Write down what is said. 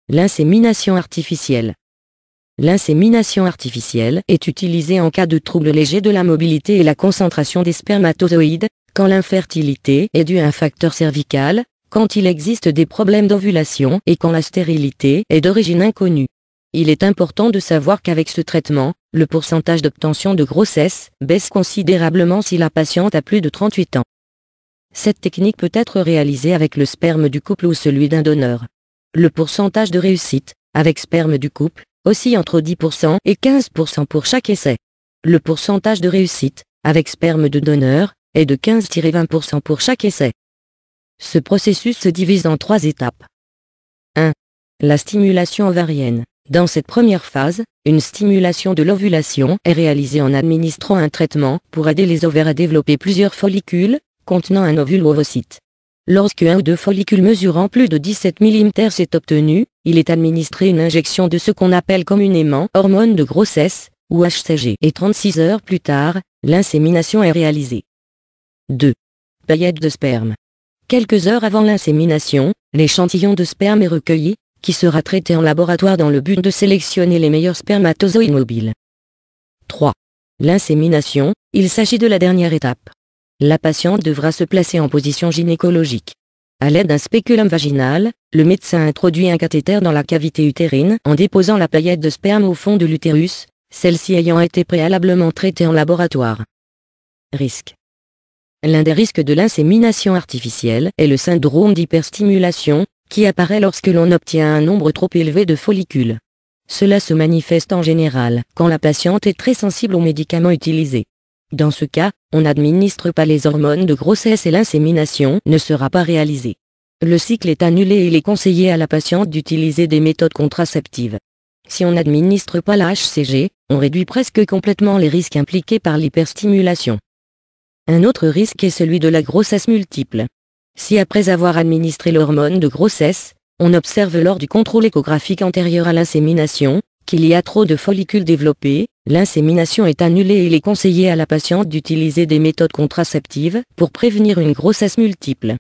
L'insémination artificielle. L'insémination artificielle est utilisée en cas de troubles légers de la mobilité et la concentration des spermatozoïdes, quand l'infertilité est due à un facteur cervical, quand il existe des problèmes d'ovulation et quand la stérilité est d'origine inconnue. Il est important de savoir qu'avec ce traitement, le pourcentage d'obtention de grossesse baisse considérablement si la patiente a plus de 38 ans. Cette technique peut être réalisée avec le sperme du couple ou celui d'un donneur. Le pourcentage de réussite, avec sperme du couple, oscille entre 10% et 15% pour chaque essai. Le pourcentage de réussite, avec sperme de donneur, est de 15-20% pour chaque essai. Ce processus se divise en 3 étapes. 1. La stimulation ovarienne. Dans cette première phase, une stimulation de l'ovulation est réalisée en administrant un traitement pour aider les ovaires à développer plusieurs follicules, contenant un ovule ou ovocyte. Lorsque un ou deux follicules mesurant plus de 17 mm est obtenu, il est administré une injection de ce qu'on appelle communément hormone de grossesse, ou HCG. Et 36 heures plus tard, l'insémination est réalisée. 2. Paillettes de sperme. Quelques heures avant l'insémination, l'échantillon de sperme est recueilli, qui sera traité en laboratoire dans le but de sélectionner les meilleurs spermatozoïdes mobiles. 3. L'insémination, il s'agit de la dernière étape. La patiente devra se placer en position gynécologique. À l'aide d'un spéculum vaginal, le médecin introduit un cathéter dans la cavité utérine en déposant la paillette de sperme au fond de l'utérus, celle-ci ayant été préalablement traitée en laboratoire. Risques. L'un des risques de l'insémination artificielle est le syndrome d'hyperstimulation, qui apparaît lorsque l'on obtient un nombre trop élevé de follicules. Cela se manifeste en général quand la patiente est très sensible aux médicaments utilisés. Dans ce cas, on n'administre pas les hormones de grossesse et l'insémination ne sera pas réalisée. Le cycle est annulé et il est conseillé à la patiente d'utiliser des méthodes contraceptives. Si on n'administre pas la HCG, on réduit presque complètement les risques impliqués par l'hyperstimulation. Un autre risque est celui de la grossesse multiple. Si après avoir administré l'hormone de grossesse, on observe lors du contrôle échographique antérieur à l'insémination, qu'il y a trop de follicules développés, l'insémination est annulée et il est conseillé à la patiente d'utiliser des méthodes contraceptives pour prévenir une grossesse multiple.